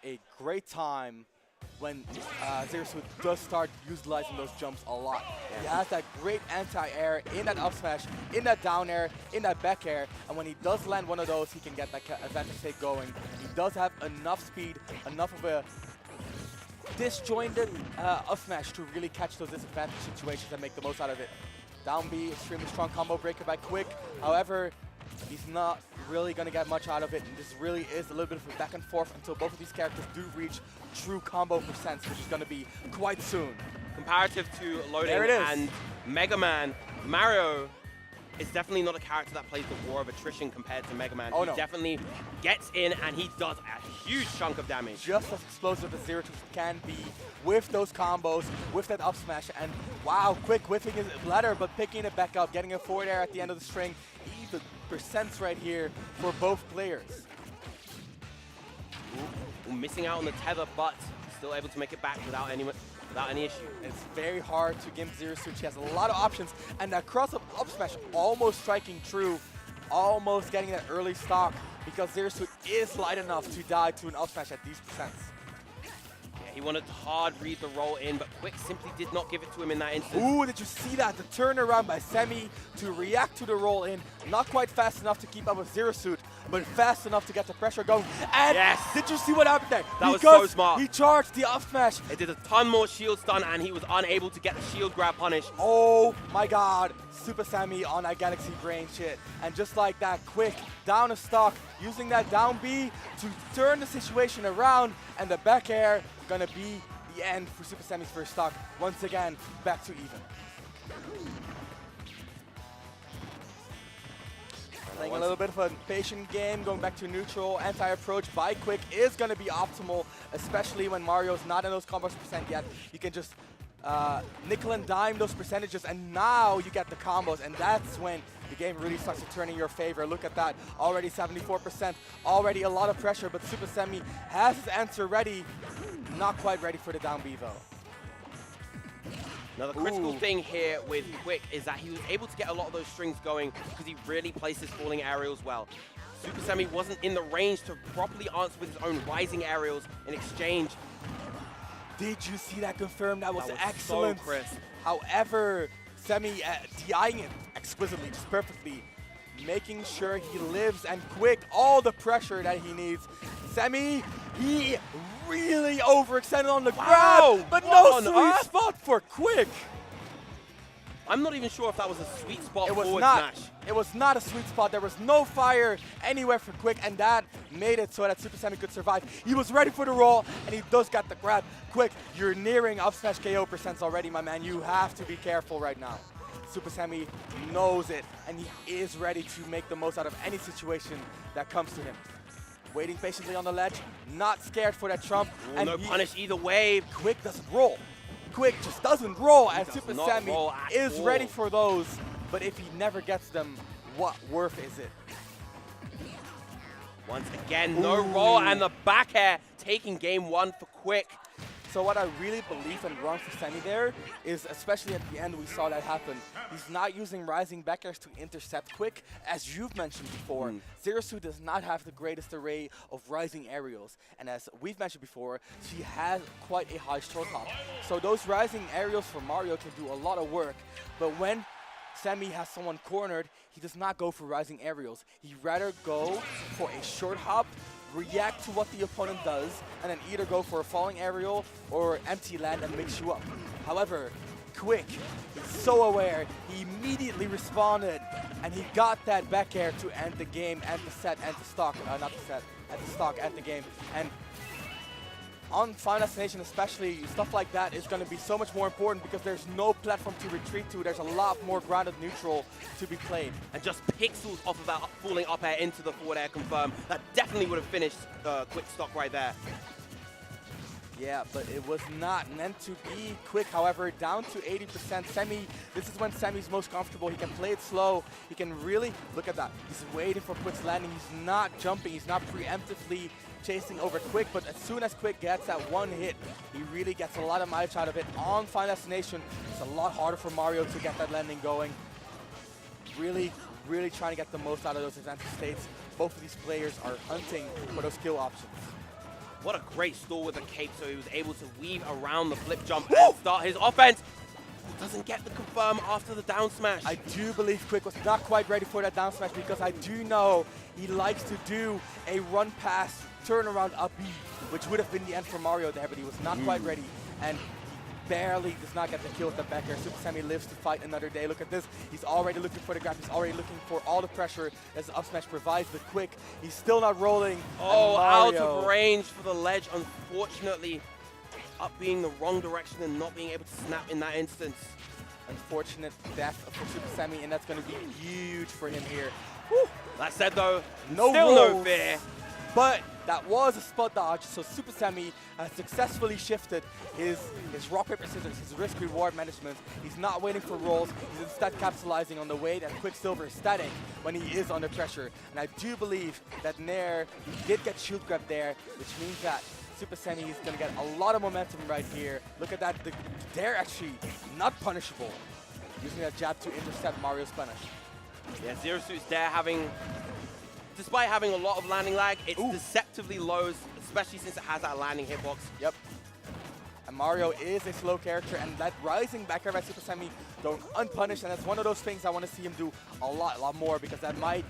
a great time when ZSS does start utilizing those jumps a lot. He has that great anti-air in that up smash, in that down air, in that back air, and when he does land one of those, he can get that advantage take going. He does have enough speed, enough of a disjointed up smash to really catch those disadvantage situations and make the most out of it. Down B, extremely strong combo breaker by quiK. However, he's not really going to get much out of it, and this really is a little bit of a back and forth until both of these characters do reach true combo percents, which is going to be quite soon. Comparative to Loading and Mega Man, Mario is definitely not a character that plays the war of attrition compared to Mega Man. He definitely gets in and he does a huge chunk of damage. Just as explosive as ZSS can be with those combos, with that up smash, and wow, quiK whiffing his ladder, but picking it back up, getting a forward air at the end of the string. Even percents right here for both players. Ooh, missing out on the tether, but still able to make it back without any issue. It's very hard to give ZSS. She has a lot of options, and that cross-up up smash almost striking true, almost getting that early stock, because ZSS is light enough to die to an up smash at these percents. Yeah, he wanted to hard read the roll in, but quiK simply did not give it to him in that instance. Ooh, did you see that? The turnaround by Semmie to react to the roll in. Not quite fast enough to keep up with ZSS, but fast enough to get the pressure going. And did you see what happened there? That was so smart. He charged the up smash. It did a ton more shield stun, and he was unable to get the shield grab punish. Oh my god, Supahsemmie on that Galaxy Brain shit. And just like that, quiK down a stock, using that down B to turn the situation around, and the back air gonna be the end for Supahsemmie's first stock. Once again, back to even. Playing a little bit of a patient game, going back to neutral. Anti-approach by quiK is going to be optimal, especially when Mario's not in those combos percent yet. You can just nickel and dime those percentages, and now you get the combos, and that's when the game really starts to turn in your favor. Look at that, already 74%, already a lot of pressure, but Supahsemmie has his answer ready. Not quite ready for the down B though. Now the critical thing here with quiK is that he was able to get a lot of those strings going because he really placed his falling aerials well. Supahsemmie wasn't in the range to properly answer with his own rising aerials in exchange. Did you see that confirmed? That was excellent. So crisp. However, Semmie DIing it exquisitely, just perfectly, making sure he lives, and quiK all the pressure that he needs. Semmie, he really overextended on the grab, but no sweet spot for quiK. I'm not even sure if that was a sweet spot forward smash. smash. It was not a sweet spot. There was no fire anywhere for quiK, and that made it so that Supahsemmie could survive. He was ready for the roll, and he does got the grab. quiK, you're nearing up smash KO percents already, my man. You have to be careful right now. Supahsemmie knows it, and he is ready to make the most out of any situation that comes to him. Waiting patiently on the ledge, not scared for that trump. Ooh, and no punish either way. quiK doesn't roll. quiK just doesn't roll, and Supahsemmie is ready for those. But if he never gets them, what worth is it? Once again, no roll, and the back air taking game one for quiK. So what I really believe and wrong for Semmie there is, especially at the end we saw that happen, he's not using rising back airs to intercept quiK. As you've mentioned before, ZSS does not have the greatest array of rising aerials. And as we've mentioned before, she has quite a high short hop. So those rising aerials for Mario can do a lot of work. But when Semmie has someone cornered, he does not go for rising aerials. He'd rather go for a short hop, react to what the opponent does, and then either go for a falling aerial or empty land and mix you up. However, quiK is so aware, he immediately responded, and he got that back air to end the game, end the set, end the stock, not the set, end the stock, end the game. And on Final Destination especially, stuff like that is going to be so much more important because there's no platform to retreat to. There's a lot more grounded neutral to be played. And just pixels off of that falling up air into the forward air confirm. That definitely would have finished quiK stock right there. Yeah, but it was not meant to be. quiK, however, down to 80%. Semmie, this is when Semmie's most comfortable. He can play it slow. He can really, look at that. He's waiting for quiK's landing. He's not jumping. He's not preemptively chasing over quiK, but as soon as quiK gets that one hit, he really gets a lot of mileage out of it. On Final Destination, it's a lot harder for Mario to get that landing going. Really, really trying to get the most out of those advantage states. Both of these players are hunting for those kill options. What a great stall with the cape, so he was able to weave around the flip jump and start his offense. Doesn't get the confirm after the down smash. I do believe quiK was not quite ready for that down smash because I do know he likes to do a run pass turnaround up B, which would have been the end for Mario there, but he was not quite ready, and he barely does not get the kill with the back air. Supahsemmie lives to fight another day. Look at this. He's already looking for the grab. He's already looking for all the pressure as the up smash provides, but quiK, he's still not rolling. Oh, out of range for the ledge, unfortunately. Up being the wrong direction and not being able to snap in that instance. Unfortunate death for Supahsemmie, and that's going to be huge for him here. Whew. That said though, no still rolls, no fear. But that was a spot dodge, so Supahsemmie has successfully shifted his rock, paper, scissors, his risk reward management. He's not waiting for rolls, he's instead capitalizing on the way that quiKsilver is static when he is under pressure. And I do believe that Nair, he did get shield grab there, which means that Supahsemmie is going to get a lot of momentum right here. Look at that, they're actually not punishable. Using that jab to intercept Mario's punish. Yeah, Zero Suit's there despite having a lot of landing lag, it's deceptively low, especially since it has that landing hitbox. Yep. And Mario is a slow character, and that rising back air by Supahsemmie going unpunished, and that's one of those things I want to see him do a lot more, because that might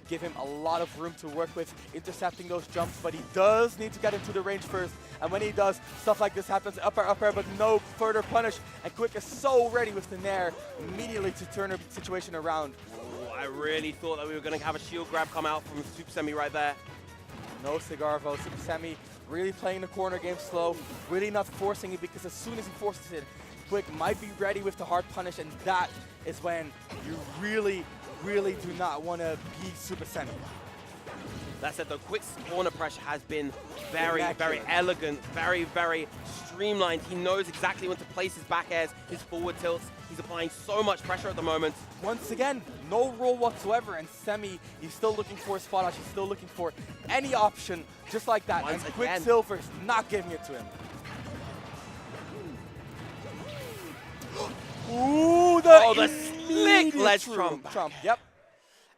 give him a lot of room to work with, intercepting those jumps, but he does need to get into the range first, and when he does, stuff like this happens, up air, but no further punish, and quiK is so ready with the Nair immediately to turn the situation around. Oh, I really thought that we were going to have a shield grab come out from Supahsemmie right there. No cigar vote. Supahsemmie really playing the corner game slow, really not forcing it, because as soon as he forces it, quiK might be ready with the hard punish, and that is when you really do not want to be Supahsemmie. That said, though, quiK's corner pressure has been very elegant, very streamlined. He knows exactly when to place his back airs, his forward tilts. He's applying so much pressure at the moment. Once again, no roll whatsoever, and Semi, he's still looking for a spot out. He's still looking for any option just like that, and quiKsilver is not giving it to him. Ooh, the slick ledge trump. Yep.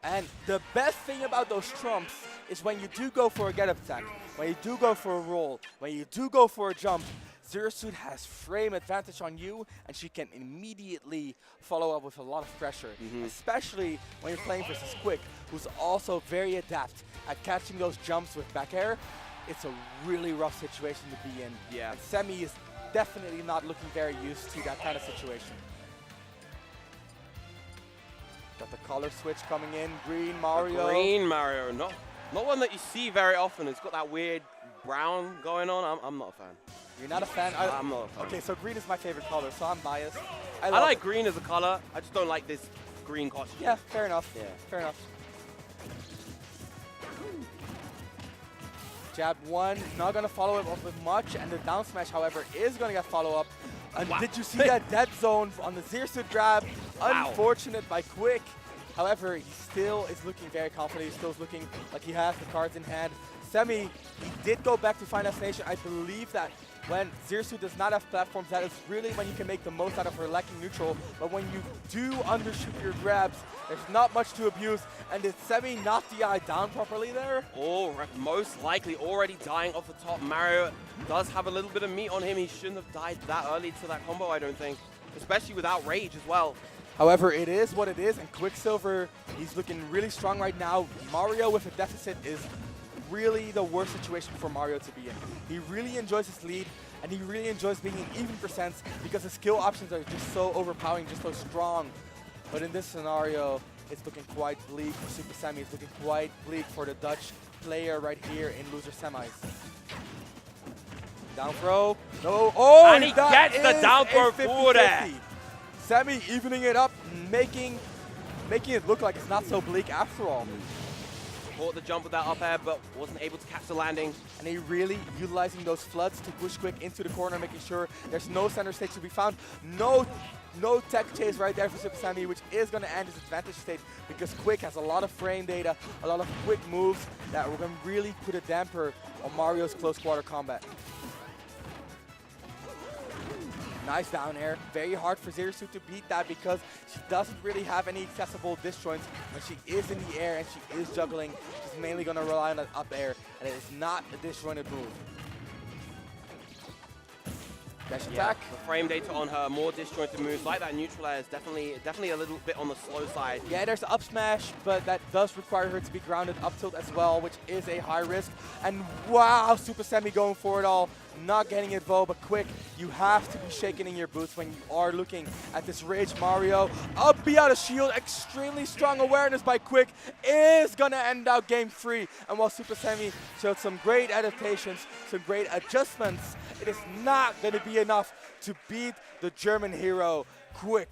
And the best thing about those trumps is when you do go for a get-up attack, when you do go for a roll, when you do go for a jump, Zero Suit has frame advantage on you, and she can immediately follow up with a lot of pressure, especially when you're playing versus quiK, who's also very adept at catching those jumps with back air. It's a really rough situation to be in. Yeah. And Semi is definitely not looking very used to that kind of situation. Got the color switch coming in, green Mario. Green Mario, not one that you see very often. It's got that weird brown going on. I'm not a fan. You're not a fan? I'm not a fan. Okay, so green is my favorite color, so I'm biased. I like green as a color. I just don't like this green costume. Yeah, fair enough. Yeah. Fair enough. Jab 1, not going to follow it up with much, and the down smash, however, is going to get follow-up. And did you see that dead zone on the Zero Suit grab? Wow. Unfortunate by quiK. However, he still is looking very confident. He's still looking like he has the cards in hand. Semi, he did go back to Final Destination. I believe that when Zero Suit does not have platforms, that is really when you can make the most out of her lacking neutral. But when you do undershoot your grabs, there's not much to abuse. And did Semi knock the eye down properly there? Oh, most likely already dying off the top. Mario does have a little bit of meat on him. He shouldn't have died that early to that combo, I don't think. Especially without rage as well. However, it is what it is, and quiKsilver, he's looking really strong right now. Mario with a deficit is really the worst situation for Mario to be in. He really enjoys his lead, and he really enjoys being in even percents because his skill options are just so overpowering, just so strong. But in this scenario, it's looking quite bleak for Supahsemmie. It's looking quite bleak for the Dutch player right here in loser semis. Down throw. No. Oh, and he gets the down throw for that. Semi evening it up, making it look like it's not so bleak after all. Caught the jump with that up air, but wasn't able to catch the landing. And he really utilizing those floods to push quick into the corner, making sure there's no center stage to be found. No tech chase right there for Supahsemmie, which is going to end his advantage state because quiK has a lot of frame data, a lot of quick moves that will really put a damper on Mario's close quarter combat. Nice down air. Very hard for Zero Suit to beat that because she doesn't really have any accessible disjoints when she is in the air and she is juggling. She's mainly going to rely on that up air, and it is not a disjointed move. Dash Yeah, attack. the frame data on her more disjointed moves like that neutral air is definitely a little bit on the slow side. Yeah, there's up smash, but that does require her to be grounded up tilt as well, which is a high risk. And wow, Supahsemmie going for it all, not getting it though, but quick, you have to be shaking in your boots when you are looking at this Rage Mario. Up B out of shield, extremely strong awareness by quiK is gonna end out game 3. And while Supahsemmie showed some great adaptations, some great adjustments, it is not gonna be enough to beat the German hero quiK.